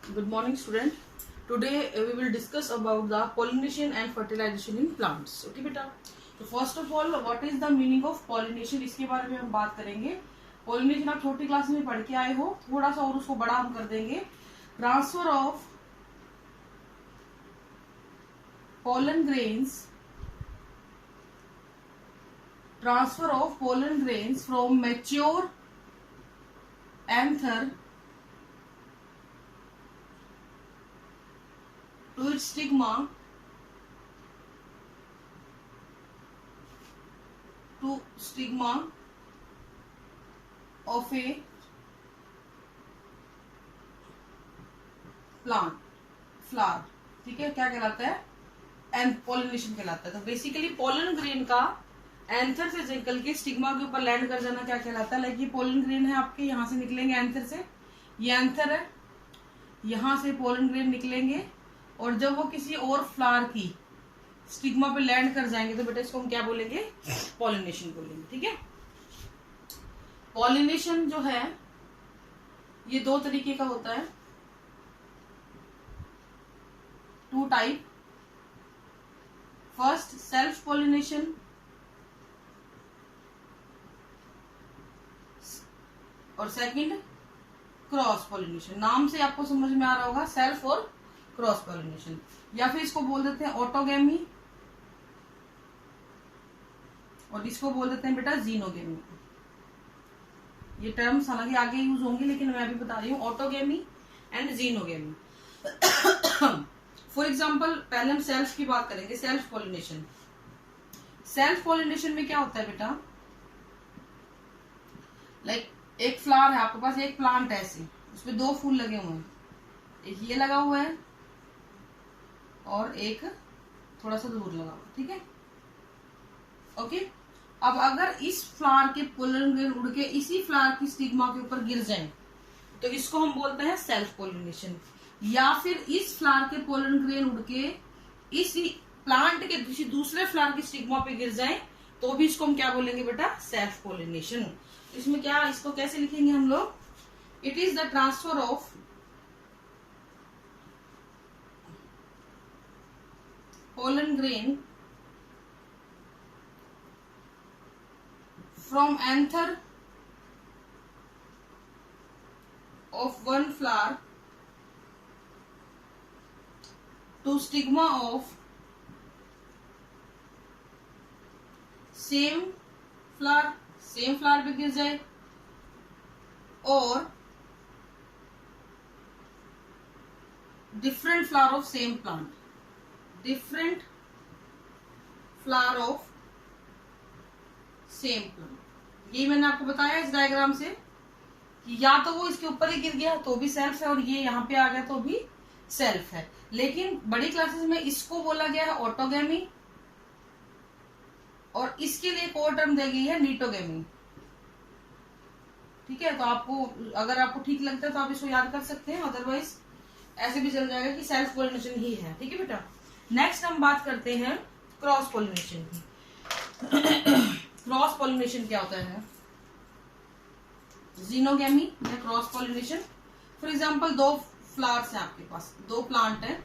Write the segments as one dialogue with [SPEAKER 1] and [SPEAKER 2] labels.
[SPEAKER 1] Good morning, student. Today we will discuss about the pollination and fertilization in plants. Okay, बेटा. तो first of all, what is the meaning of pollination? इसके बारे में हम बात करेंगे. Pollination आप छोटी क्लास में पढ़ के आए हो, थोड़ा सा और उसको बड़ा हम कर देंगे. Transfer of pollen grains from mature anther to its stigma of a plant flower. ठीक है, क्या कहलाता है? एंड पॉलिनेशन कहलाता है. तो बेसिकली पोलन ग्रेन का एंथर से निकल के स्टिग्मा के ऊपर लैंड कर जाना क्या कहलाता है? लाइक ये पोलन ग्रेन है आपके, यहाँ से निकलेंगे एंथर से, ये एंथर है, यहाँ से पोलन ग्रेन निकलेंगे और जब वो किसी और फ्लावर की स्टिग्मा पे लैंड कर जाएंगे तो बेटा इसको हम क्या बोलेंगे? पॉलिनेशन बोलेंगे. ठीक है. पॉलिनेशन जो है ये दो तरीके का होता है, two type. First self pollination और सेकंड क्रॉस पॉलिनेशन. नाम से आपको समझ में आ रहा होगा, सेल्फ और क्रॉस पॉलिनेशन, या फिर इसको बोल देते हैं ऑटोगेमी और इसको बोल देते हैं बेटा जीनोगेमी. ये टर्म्स हालांकि आगे यूज होंगे लेकिन मैं अभी बता रही हूँ autogamy and xenogamy. For example पहले हम सेल्फ की बात करेंगे. Self pollination. सेल्फ पॉलिनेशन में क्या होता है बेटा? लाइक एक फ्लावर है आपके पास, एक प्लांट है ऐसे, उसपे दो फूल लगे हुए हैं, एक ये लगा हुआ है और एक थोड़ा सा दूर लगा हुआ. ठीक है, ओके. अब अगर इस फ्लावर के पोलन ग्रेन उड़ के इसी फ्लावर की स्टिग्मा के ऊपर गिर जाए तो इसको हम बोलते हैं सेल्फ पोलिनेशन. या फिर इस फ्लावर के पोलन ग्रेन उड़ के इसी प्लांट के किसी दूसरे फ्लावर की स्टिग्मा पे गिर जाए तो भी इसको हम क्या बोलेंगे बेटा? Self pollination. इसमें क्या, इसको कैसे लिखेंगे हम लोग? It is the transfer of pollen grain from anther of one flower to stigma of same flower पे गिर जाए और different flower of same plant. Different flower of same plant. ये मैंने आपको बताया इस डायग्राम से कि या तो वो इसके ऊपर ही गिर गया तो भी सेल्फ है और ये यहाँ पे आ गया तो भी सेल्फ है. लेकिन बड़ी क्लासेस में इसको बोला गया है ऑटोगेमी और इसके लिए एक और टर्म दी गई है नीटोगेमी. ठीक है, तो आपको अगर आपको ठीक लगता है तो आप इसको याद कर सकते हैं, अदरवाइज ऐसे भी चल जाएगा कि सेल्फ पॉलिनेशन ही है. ठीक है बेटा. नेक्स्ट हम बात करते हैं क्रॉस पॉलिनेशन की. क्रॉस पॉलिनेशन क्या होता है? जीनोगेमी या क्रॉस पॉलिनेशन. फॉर एग्जांपल दो फ्लावर्स हैं आपके पास, दो प्लांट है,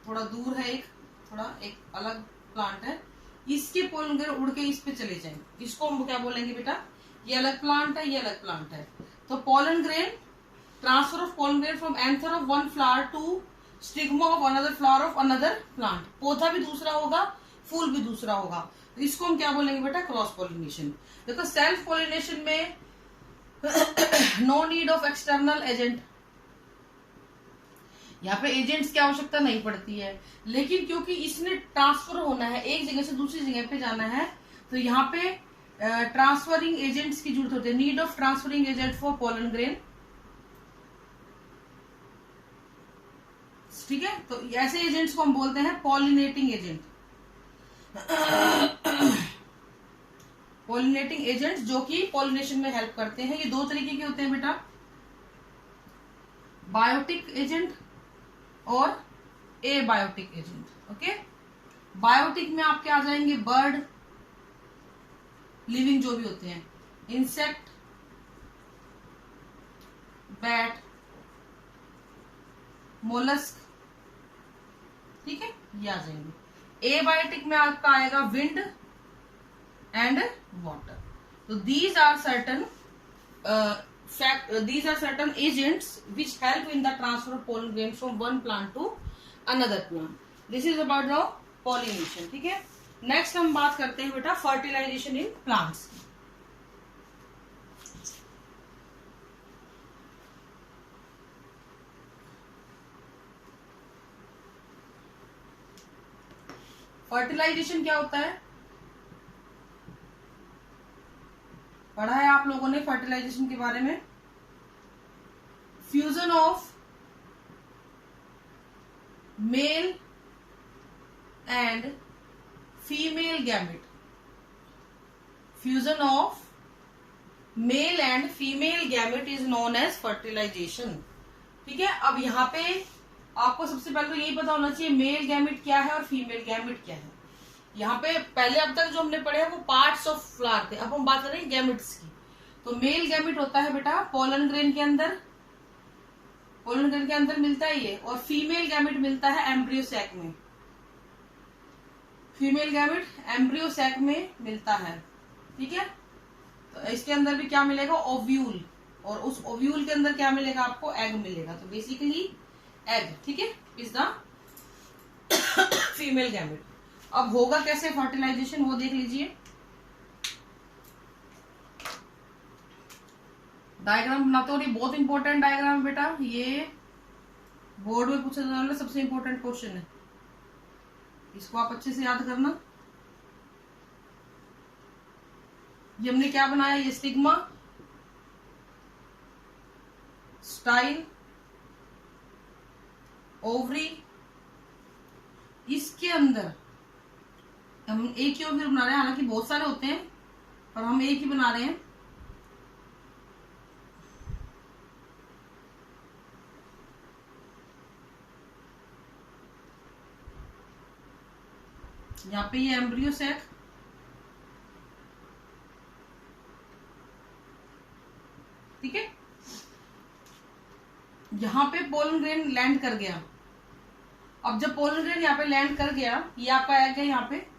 [SPEAKER 1] थोड़ा दूर है एक, थोड़ा एक अलग प्लांट है. इसके पोलन ग्रेन उड़ के इस पे चले जाएं, इसको हम क्या बोलेंगे बेटा? ये अलग प्लांट है, ये अलग प्लांट है. तो pollen grain, transfer of pollen grain from anther of one flower to stigma of another flower of another plant. पौधा भी दूसरा होगा, फूल भी दूसरा होगा, तो इसको हम क्या बोलेंगे बेटा? Cross pollination. देखो सेल्फ पॉलिनेशन में no need of external agent. यहाँ पे एजेंट्स की आवश्यकता नहीं पड़ती है, लेकिन क्योंकि इसने ट्रांसफर होना है, एक जगह से दूसरी जगह पे जाना है, तो यहाँ पे ट्रांसफरिंग एजेंट्स की जरूरत होती है. Need of transferring agent for pollen grain. ठीक है, तो ऐसे एजेंट्स को हम बोलते हैं पॉलिनेटिंग एजेंट. पॉलिनेटिंग एजेंट्स जो कि पॉलिनेशन में हेल्प करते हैं. ये दो तरीके के होते हैं बेटा, बायोटिक एजेंट और एबायोटिक एजेंट. ओके, बायोटिक में आपके आ जाएंगे बर्ड, लिविंग जो भी होते हैं, इंसेक्ट, बैट, मोलस्क, ठीक है, ये आ जाएंगे। एबायोटिक में आपका आएगा विंड एंड वाटर। तो these are certain agents which help in the transfer of pollen grains from one plant to another plant. This is about the pollination, ठीक है। नेक्स्ट हम बात करते हैं बेटा फर्टिलाइजेशन इन प्लांट्स की। फर्टिलाइजेशन क्या होता है, पढ़ा है आप लोगों ने फर्टिलाइजेशन के बारे में। Fusion of male and female gamete, fusion of male and female gamete is known as fertilisation, ठीक है। अब यहाँ पे आपको सबसे पहले तो यही पता होना चाहिए मेल गैमेट क्या है और फीमेल गैमेट क्या है। यहाँ पे पहले अब तक जो हमने पढ़े हैं वो पार्ट्स ऑफ फ्लावर थे, अब हम बात करेंगे गैमेट्स की। तो मेल गैमेट होता है बेटा पोलन ग्रेन के अंदर, पोलन ग्रेन के अंदर मिलता है ये, और फीमेल गैमेट मिलता है एम्ब्रियो सैक में, फीमेल गैमेट एम्ब्रियो सैक में मिलता है, ठीक है। तो इसके अंदर भी क्या मिलेगा, ओव्यूल, और उस ओव्यूल के अंदर क्या मिलेगा आपको, एग मिलेगा। तो बेसिकली एग, ठीक है, इज द फीमेल गैमेट। अब होगा कैसे फर्टिलाइजेशन वो देख लीजिए। डायग्राम बनाते हो, और ये बहुत इंपॉर्टेंट डायग्राम है बेटा, ये बोर्ड में पूछा जाने वाला सबसे इंपॉर्टेंट क्वेश्चन है, इसको आप अच्छे से याद करना। ये हमने क्या बनाया, ये स्टिग्मा, स्टाइल, ओवरी, इसके अंदर हम एक ही ओवरी बना रहे हैं, हालांकि बहुत सारे होते हैं पर हम एक ही बना रहे हैं। यहाँ पे ये एम्ब्रियो सैक, ठीक है, यहाँ पे पोलन ग्रेन लैंड कर गया। अब जब पोलन ग्रेन यहाँ पे लैंड कर गया, ये आपका एग है, यहाँ पे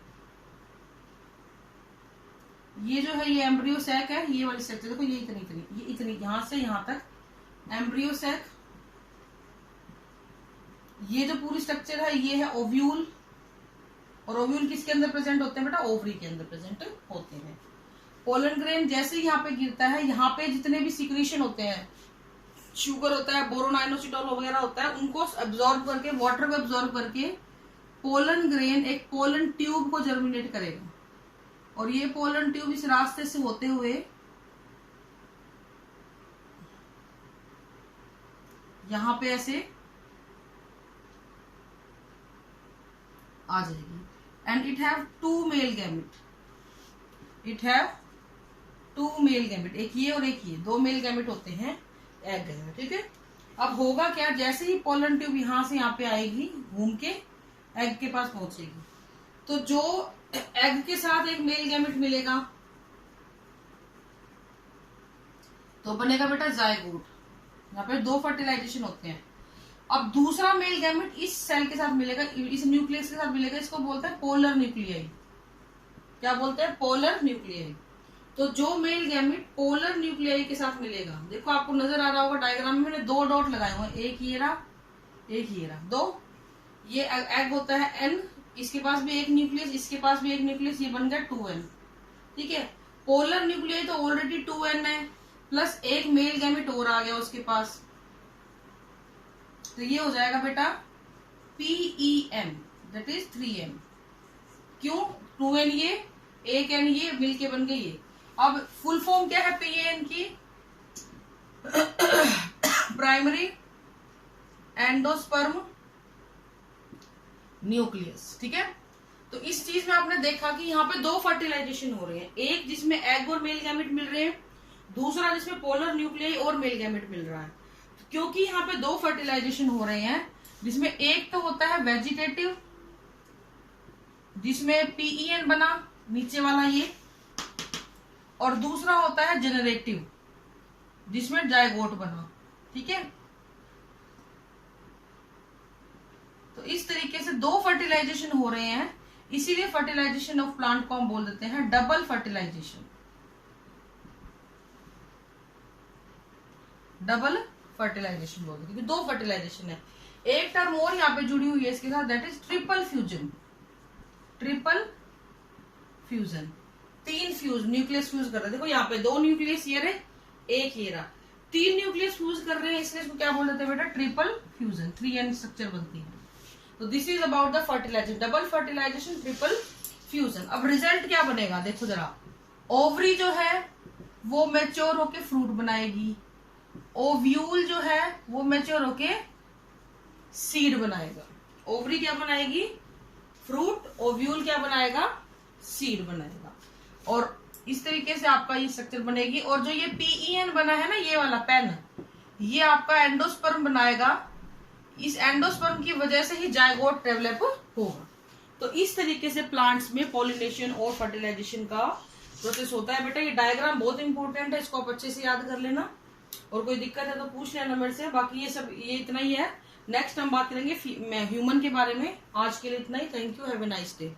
[SPEAKER 1] ये जो है ये एम्ब्रियो सैक है, ये वाली स्ट्रक्चर देखो, ये इतनी यहां से यहां तक एम्ब्रियो सैक। ये जो पूरी स्ट्रक्चर है ये है ओव्यूल, और ओव्यूल किसके अंदर प्रेजेंट होते हैं बेटा, ओवरी के अंदर प्रेजेंट होते हैं। पोलन ग्रेन जैसे ही यहाँ पे गिरता है, यहाँ पे जितने भी सिक्रीशन होते हैं, शुगर होता है, बोरोन आइनोसिटोल वगैरह होता है, उनको एब्जॉर्ब करके, वाटर को एब्जॉर्ब करके पोलन ग्रेन एक पोलन ट्यूब को जर्मिनेट करेगा, और ये पोलन ट्यूब इस रास्ते से होते हुए यहां पे ऐसे आ जाएगी। And it have two male gamete, it have two male gamete, एक ये और एक ये, दो मेल गैमेट होते हैं एग गैमेट, ठीक है। अब होगा क्या, जैसे ही पोलन ट्यूब यहां से यहाँ पे आएगी, घूम के एग के पास पहुंचेगी, तो जो एग के साथ एक मेल गैमेट मिलेगा तो बनेगा बेटा जायगोट। यहाँ पे दो फर्टिलाइजेशन होते हैं। अब दूसरा मेल गैमेट इस सेल के साथ मिलेगा, इस न्यूक्लियस के साथ मिलेगा, इसको बोलते हैं पोलर न्यूक्लियाई। क्या बोलते हैं, पोलर न्यूक्लियाई। तो जो मेल गैमेट पोलर न्यूक्लियाई के साथ मिलेगा, देखो आपको नजर आ रहा होगा डायग्राम में, मैंने दो डॉट लगाए हुए, एक ये रहा, एक ये रहा, दो। ये एग होता है एन, इसके पास भी एक न्यूक्लियस, इसके पास भी एक न्यूक्लियस, ये बन गया 2n, ठीक है। पोलर न्यूक्लियाई तो ऑलरेडी 2n है, प्लस एक मेल गैमेट और आ गया उसके पास, तो ये हो जाएगा बेटा PEM, दैट इज 3n। क्यों, 2n ये, एक n ये, मिलके बन गई ये। अब फुल फॉर्म क्या है PEN की, प्राइमरी एंडोस्पर्म न्यूक्लियस, ठीक है। तो इस चीज में आपने देखा कि यहाँ पे दो फर्टिलाइजेशन हो रहे हैं, एक जिसमें एग और मेल गैमेट मिल रहे हैं, दूसरा जिसमें पोलर न्यूक्लियाई और मेल गैमेट मिल रहा है। तो क्योंकि यहाँ पे दो फर्टिलाइजेशन हो रहे हैं, जिसमें एक तो होता है वेजिटेटिव, जिसमें PEN बना नीचे वाला ये, और दूसरा होता है जेनरेटिव, जिसमें जायगोट बना, ठीक है। तो इस तरीके से 2 फर्टिलाइजेशन हो रहे हैं, इसीलिए फर्टिलाइजेशन ऑफ प्लांट को हम बोल देते हैं डबल फर्टिलाइजेशन। डबल फर्टिलाइजेशन बोलते हैं क्योंकि 2 फर्टिलाइजेशन है। एक टर्म और यहाँ पे जुड़ी हुई है इसके साथ, that is triple fusion. Triple fusion, 3 fuse, nucleus fuse कर रहे हैं। देखो यहाँ पे 2 न्यूक्लियस ये रहे, एक ये रहा, 3 न्यूक्लियस फ्यूज कर रहे हैं, इसलिए इसको क्या बोल देते हैं बेटा, ट्रिपल फ्यूजन। 3n स्ट्रक्चर बनती है। तो this is about the fertilisation, double fertilisation, triple fusion. अब रिजल्ट क्या बनेगा देखो जरा, ओवरी जो है वो मैच्योर होके फ्रूट बनाएगी, ओव्यूल जो है वो मैच्योर होके सीड बनाएगा। ओवरी क्या बनाएगी, फ्रूट, ओव्यूल क्या बनाएगा, सीड बनाएगा। और इस तरीके से आपका ये स्ट्रक्चर बनेगी। और जो ये PEN बना है ना, ये वाला पेन, ये आपका एंडोस्पर्म बनाएगा। इस एंडोस्पर्म की वजह से ही जायगोट डेवलप होगा। तो इस तरीके से प्लांट्स में पॉलिनेशन और फर्टिलाइजेशन का प्रोसेस होता है। बेटा ये डायग्राम बहुत इंपॉर्टेंट है, इसको आप अच्छे से याद कर लेना, और कोई दिक्कत है तो पूछ लेना मेरे से। बाकी ये इतना ही है। नेक्स्ट हम बात करेंगे ह्यूमन के बारे में। आज के लिए इतना ही। Thank you, have a nice day.